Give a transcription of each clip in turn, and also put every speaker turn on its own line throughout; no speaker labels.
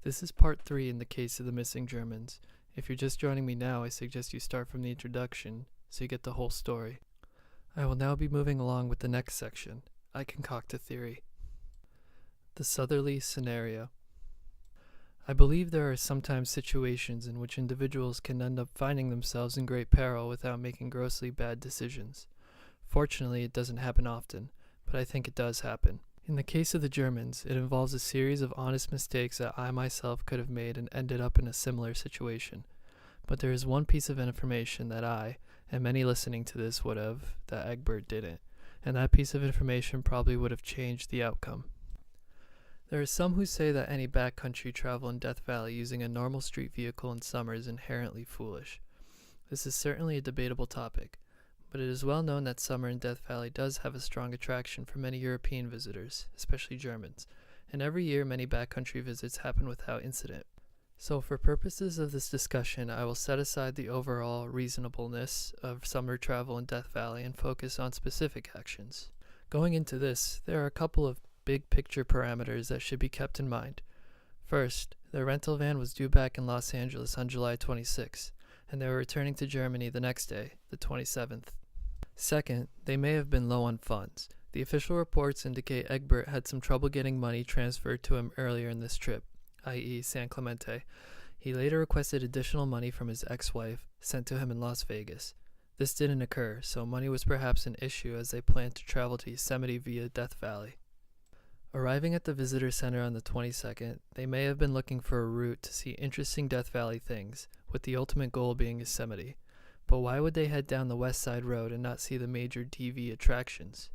This is part 3 in the case of the missing Germans. If you're just joining me now, I suggest you start from the introduction so you get the whole story. I will now be moving along with the next section. I concoct a theory. The southerly scenario. I believe there are sometimes situations in which individuals can end up finding themselves in great peril without making grossly bad decisions. Fortunately, it doesn't happen often, but I think it does happen. In the case of the Germans, it involves a series of honest mistakes that I myself could have made and ended up in a similar situation. But there is one piece of information that I, and many listening to this would have, that Egbert didn't, and that piece of information probably would have changed the outcome. There are some who say that any backcountry travel in Death Valley using a normal street vehicle in summer is inherently foolish. This is certainly a debatable topic, but it is well known that summer in Death Valley does have a strong attraction for many European visitors, especially Germans, and every year many backcountry visits happen without incident. So for purposes of this discussion, I will set aside the overall reasonableness of summer travel in Death Valley and focus on specific actions. Going into this, there are a couple of big picture parameters that should be kept in mind. First, the rental van was due back in Los Angeles on July 26, and they were returning to Germany the next day, the 27th. Second, they may have been low on funds. The official reports indicate Egbert had some trouble getting money transferred to him earlier in this trip, i.e. San Clemente. He later requested additional money from his ex-wife, sent to him in Las Vegas. This didn't occur, so money was perhaps an issue as they planned to travel to Yosemite via Death Valley. Arriving at the visitor center on the 22nd, they may have been looking for a route to see interesting Death Valley things, with the ultimate goal being Yosemite. But why would they head down the West Side Road and not see the major DV attractions?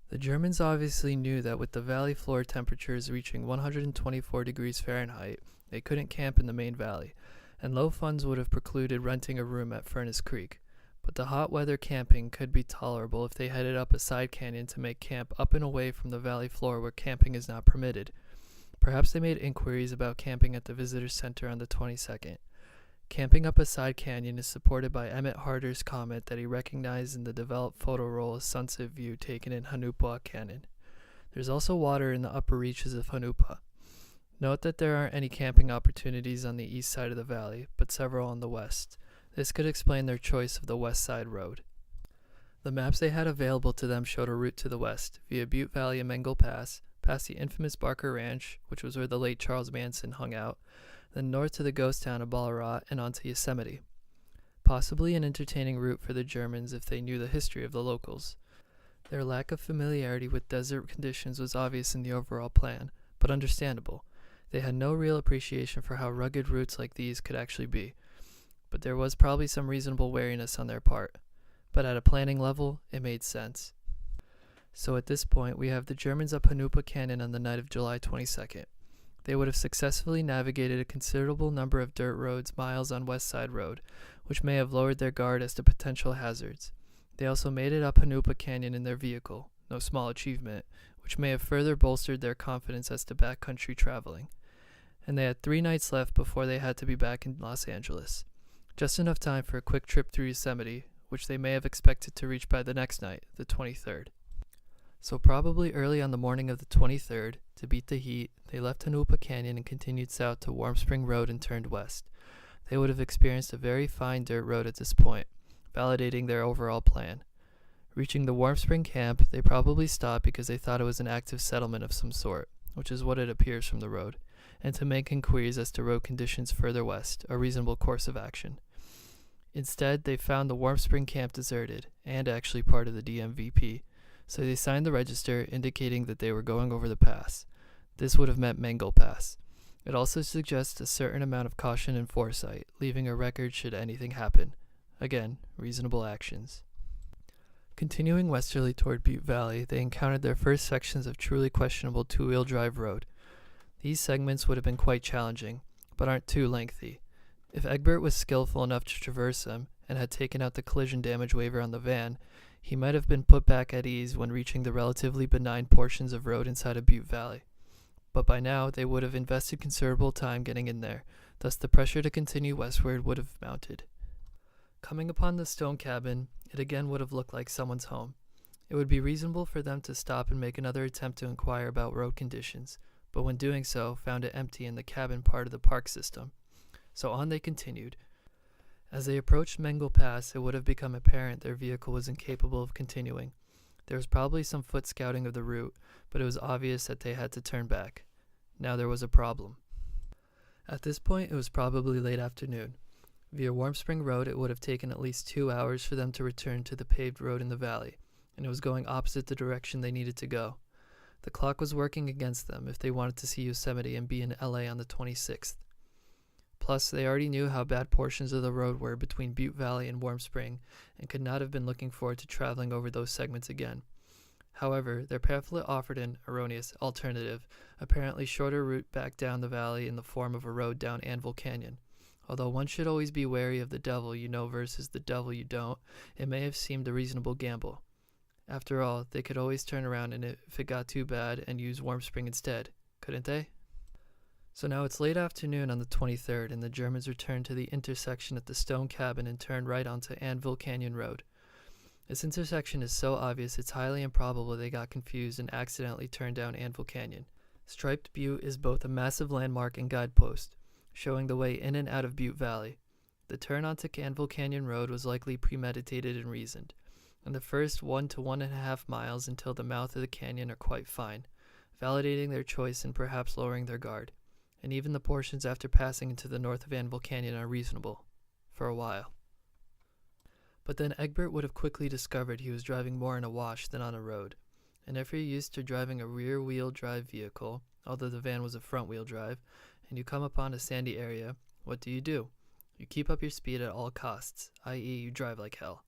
The Germans obviously knew that with the valley floor temperatures reaching 124 degrees Fahrenheit, they couldn't camp in the main valley, and low funds would have precluded renting a room at Furnace Creek. But the hot weather camping could be tolerable if they headed up a side canyon to make camp up and away from the valley floor where camping is not permitted. Perhaps they made inquiries about camping at the visitor center on the 22nd. Camping up a side canyon is supported by Emmett Harder's comment that he recognized in the developed photo roll a sunset view taken in Hanupa Canyon. There's also water in the upper reaches of Hanupa. Note that there aren't any camping opportunities on the east side of the valley, but several on the west. This could explain their choice of the West Side Road. The maps they had available to them showed a route to the west, via Butte Valley and Mengel Pass, past the infamous Barker Ranch, which was where the late Charles Manson hung out, then north to the ghost town of Ballarat and on to Yosemite. Possibly an entertaining route for the Germans if they knew the history of the locals. Their lack of familiarity with desert conditions was obvious in the overall plan, but understandable. They had no real appreciation for how rugged routes like these could actually be. But there was probably some reasonable wariness on their part. But at a planning level, it made sense. So at this point, we have the Germans up Hanupa Canyon on the night of July 22nd. They would have successfully navigated a considerable number of dirt roads miles on West Side Road, which may have lowered their guard as to potential hazards. They also made it up Hanupa Canyon in their vehicle, no small achievement, which may have further bolstered their confidence as to backcountry traveling. And they had 3 nights left before they had to be back in Los Angeles. Just enough time for a quick trip through Yosemite, which they may have expected to reach by the next night, the 23rd. So probably early on the morning of the 23rd, to beat the heat, they left Hanupa Canyon and continued south to Warm Spring Road and turned west. They would have experienced a very fine dirt road at this point, validating their overall plan. Reaching the Warm Spring camp, they probably stopped because they thought it was an active settlement of some sort, which is what it appears from the road, and to make inquiries as to road conditions further west, a reasonable course of action. Instead, they found the Warm Spring camp deserted, and actually part of the DMVP, so they signed the register indicating that they were going over the pass. This would have meant Mengel Pass. It also suggests a certain amount of caution and foresight, leaving a record should anything happen. Again, reasonable actions. Continuing westerly toward Butte Valley, they encountered their first sections of truly questionable two-wheel drive road. These segments would have been quite challenging, but aren't too lengthy. If Egbert was skillful enough to traverse them and had taken out the collision damage waiver on the van, he might have been put back at ease when reaching the relatively benign portions of road inside of Butte Valley. But by now, they would have invested considerable time getting in there, thus the pressure to continue westward would have mounted. Coming upon the stone cabin, it again would have looked like someone's home. It would be reasonable for them to stop and make another attempt to inquire about road conditions, but when doing so, found it empty in the cabin part of the park system. So on they continued. As they approached Mengel Pass, it would have become apparent their vehicle was incapable of continuing. There was probably some foot scouting of the route, but it was obvious that they had to turn back. Now there was a problem. At this point, it was probably late afternoon. Via Warm Spring Road, it would have taken at least 2 hours for them to return to the paved road in the valley, and it was going opposite the direction they needed to go. The clock was working against them if they wanted to see Yosemite and be in LA on the 26th. Plus, they already knew how bad portions of the road were between Butte Valley and Warm Spring and could not have been looking forward to traveling over those segments again. However, their pamphlet offered an erroneous alternative, apparently shorter route back down the valley in the form of a road down Anvil Canyon. Although one should always be wary of the devil you know versus the devil you don't, it may have seemed a reasonable gamble. After all, they could always turn around and if it got too bad and use Warm Spring instead, couldn't they? So now it's late afternoon on the 23rd, and the Germans returned to the intersection at the stone cabin and turned right onto Anvil Canyon Road. This intersection is so obvious it's highly improbable they got confused and accidentally turned down Anvil Canyon. Striped Butte is both a massive landmark and guidepost, showing the way in and out of Butte Valley. The turn onto Anvil Canyon Road was likely premeditated and reasoned, and the first 1 to 1.5 miles until the mouth of the canyon are quite fine, validating their choice and perhaps lowering their guard. And even the portions after passing into the north of Anvil Canyon are reasonable, for a while. But then Egbert would have quickly discovered he was driving more in a wash than on a road, and if you're used to driving a rear-wheel drive vehicle, although the van was a front-wheel drive, and you come upon a sandy area, what do? You keep up your speed at all costs, i.e. you drive like hell.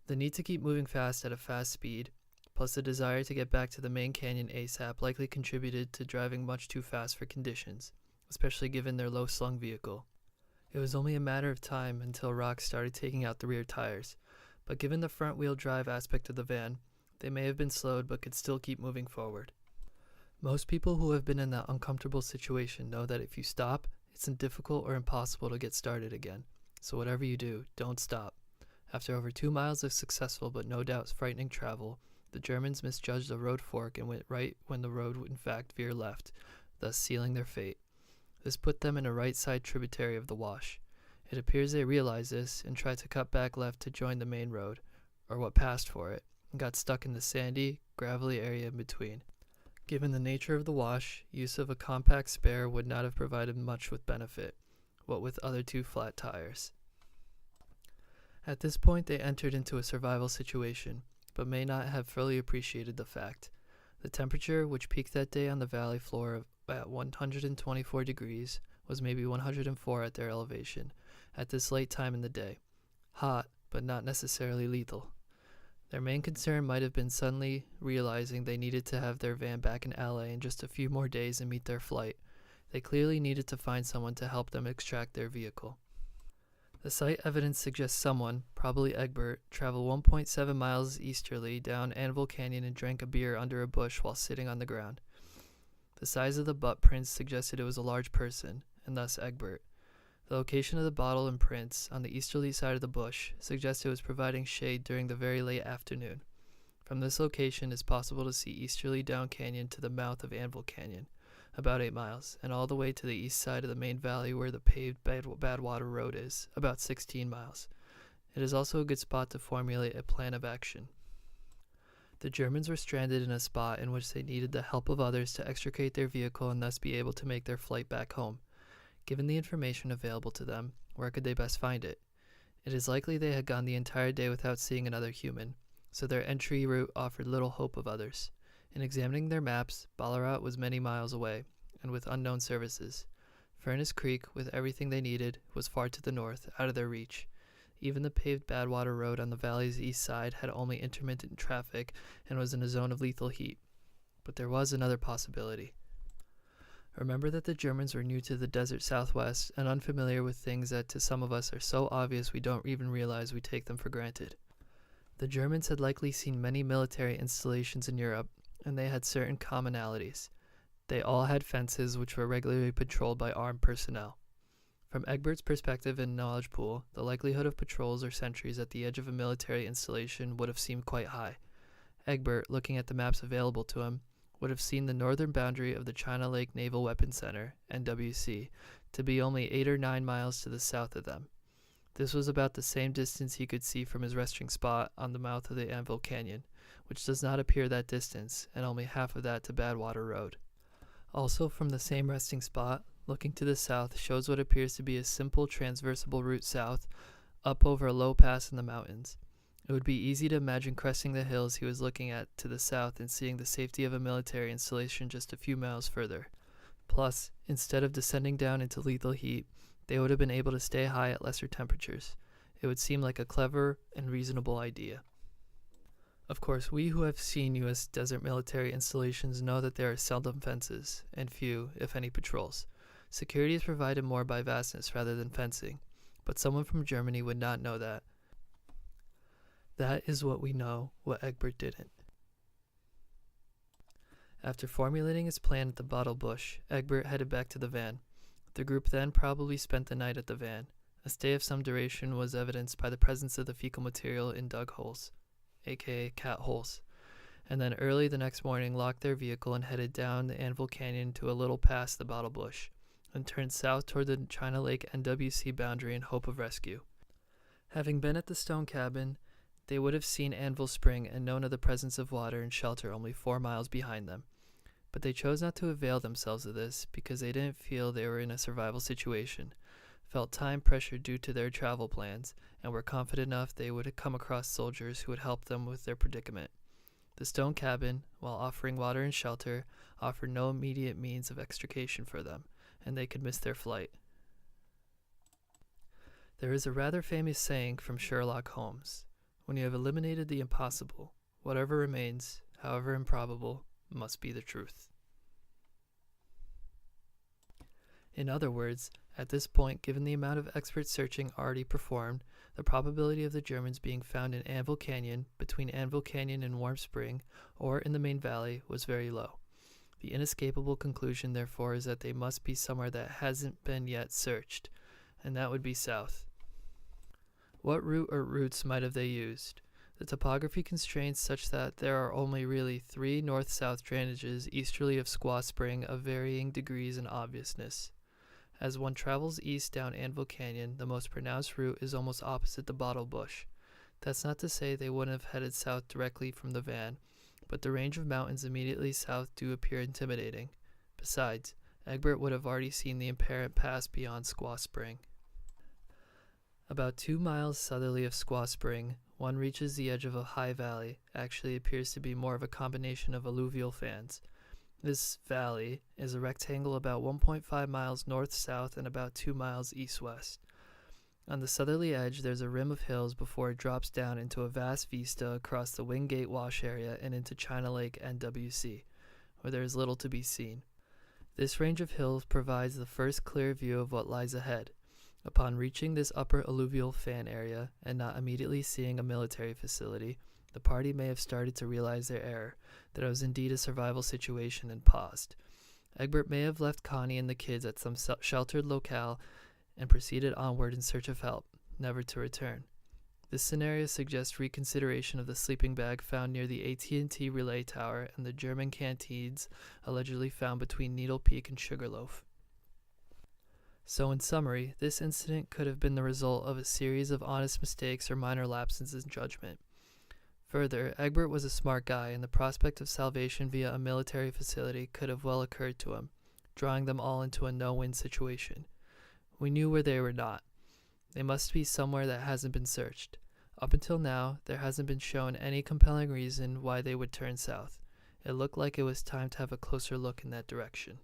The need to keep moving fast at a fast speed, plus the desire to get back to the main canyon ASAP likely contributed to driving much too fast for conditions, especially given their low-slung vehicle. It was only a matter of time until rocks started taking out the rear tires, but given the front-wheel drive aspect of the van, they may have been slowed but could still keep moving forward. Most people who have been in that uncomfortable situation know that if you stop, it's difficult or impossible to get started again, so whatever you do, don't stop. After over 2 miles of successful but no doubt frightening travel, the Germans misjudged a road fork and went right when the road would in fact veer left, thus sealing their fate. This put them in a right-side tributary of the Wash. It appears they realized this and tried to cut back left to join the main road, or what passed for it, and got stuck in the sandy, gravelly area in between. Given the nature of the Wash, use of a compact spare would not have provided much with benefit, what with other 2 flat tires. At this point they entered into a survival situation, but may not have fully appreciated the fact. The temperature, which peaked that day on the valley floor at 124 degrees, was maybe 104 at their elevation, at this late time in the day. Hot, but not necessarily lethal. Their main concern might have been suddenly realizing they needed to have their van back in LA in just a few more days and meet their flight. They clearly needed to find someone to help them extract their vehicle. The site evidence suggests someone, probably Egbert, traveled 1.7 miles easterly down Anvil Canyon and drank a beer under a bush while sitting on the ground. The size of the butt prints suggested it was a large person, and thus Egbert. The location of the bottle and prints, on the easterly side of the bush, suggests it was providing shade during the very late afternoon. From this location, it's possible to see easterly down canyon to the mouth of Anvil Canyon, about 8 miles, and all the way to the east side of the main valley where the paved Badwater Road is, about 16 miles. It is also a good spot to formulate a plan of action. The Germans were stranded in a spot in which they needed the help of others to extricate their vehicle and thus be able to make their flight back home. Given the information available to them, where could they best find it? It is likely they had gone the entire day without seeing another human, so their entry route offered little hope of others. In examining their maps, Ballarat was many miles away, and with unknown services. Furnace Creek, with everything they needed, was far to the north, out of their reach. Even the paved Badwater Road on the valley's east side had only intermittent traffic and was in a zone of lethal heat. But there was another possibility. Remember that the Germans were new to the desert southwest and unfamiliar with things that to some of us are so obvious we don't even realize we take them for granted. The Germans had likely seen many military installations in Europe, and they had certain commonalities. They all had fences which were regularly patrolled by armed personnel. From Egbert's perspective and knowledge pool, the likelihood of patrols or sentries at the edge of a military installation would have seemed quite high. Egbert, looking at the maps available to him, would have seen the northern boundary of the China Lake Naval Weapons Center, NWC, to be only 8 or 9 miles to the south of them. This was about the same distance he could see from his resting spot on the mouth of the Anvil Canyon, which does not appear that distance, and only half of that to Badwater Road. Also from the same resting spot, looking to the south shows what appears to be a simple transversable route south, up over a low pass in the mountains. It would be easy to imagine cresting the hills he was looking at to the south and seeing the safety of a military installation just a few miles further. Plus, instead of descending down into lethal heat, they would have been able to stay high at lesser temperatures. It would seem like a clever and reasonable idea. Of course, we who have seen U.S. desert military installations know that there are seldom fences, and few, if any, patrols. Security is provided more by vastness rather than fencing, but someone from Germany would not know that. That is what we know, what Egbert didn't. After formulating his plan at the bottle bush, Egbert headed back to the van. The group then probably spent the night at the van. A stay of some duration was evidenced by the presence of the fecal material in dug holes, aka cat holes, and then early the next morning locked their vehicle and headed down the Anvil Canyon to a little past the bottle bush, and turned south toward the China Lake NWC boundary in hope of rescue. Having been at the stone cabin, they would have seen Anvil Spring and known of the presence of water and shelter only 4 miles behind them. But they chose not to avail themselves of this because they didn't feel they were in a survival situation, felt time pressure due to their travel plans, and were confident enough they would come across soldiers who would help them with their predicament. The stone cabin, while offering water and shelter, offered no immediate means of extrication for them, and they could miss their flight. There is a rather famous saying from Sherlock Holmes: "When you have eliminated the impossible, whatever remains, however improbable, must be the truth." In other words, at this point, given the amount of expert searching already performed, the probability of the Germans being found in Anvil Canyon, between Anvil Canyon and Warm Spring, or in the main valley, was very low. The inescapable conclusion, therefore, is that they must be somewhere that hasn't been yet searched, and that would be south. What route or routes might have they used? The topography constrains such that there are only really 3 north-south drainages easterly of Squaw Spring of varying degrees and obviousness. As one travels east down Anvil Canyon, the most pronounced route is almost opposite the bottle bush. That's not to say they wouldn't have headed south directly from the van, but the range of mountains immediately south do appear intimidating. Besides, Egbert would have already seen the apparent pass beyond Squaw Spring. About 2 miles southerly of Squaw Spring, one reaches the edge of a high valley. Actually appears to be more of a combination of alluvial fans. This valley is a rectangle about 1.5 miles north-south and about 2 miles east-west. On the southerly edge, there's a rim of hills before it drops down into a vast vista across the Wingate Wash area and into China Lake NWC, where there is little to be seen. This range of hills provides the first clear view of what lies ahead. Upon reaching this upper alluvial fan area and not immediately seeing a military facility, the party may have started to realize their error, that it was indeed a survival situation, and paused. Egbert may have left Connie and the kids at some sheltered locale and proceeded onward in search of help, never to return. This scenario suggests reconsideration of the sleeping bag found near the AT&T relay tower and the German canteens allegedly found between Needle Peak and Sugarloaf. So in summary, this incident could have been the result of a series of honest mistakes or minor lapses in judgment. Further, Egbert was a smart guy, and the prospect of salvation via a military facility could have well occurred to him, drawing them all into a no-win situation. We knew where they were not. They must be somewhere that hasn't been searched. Up until now, there hasn't been shown any compelling reason why they would turn south. It looked like it was time to have a closer look in that direction.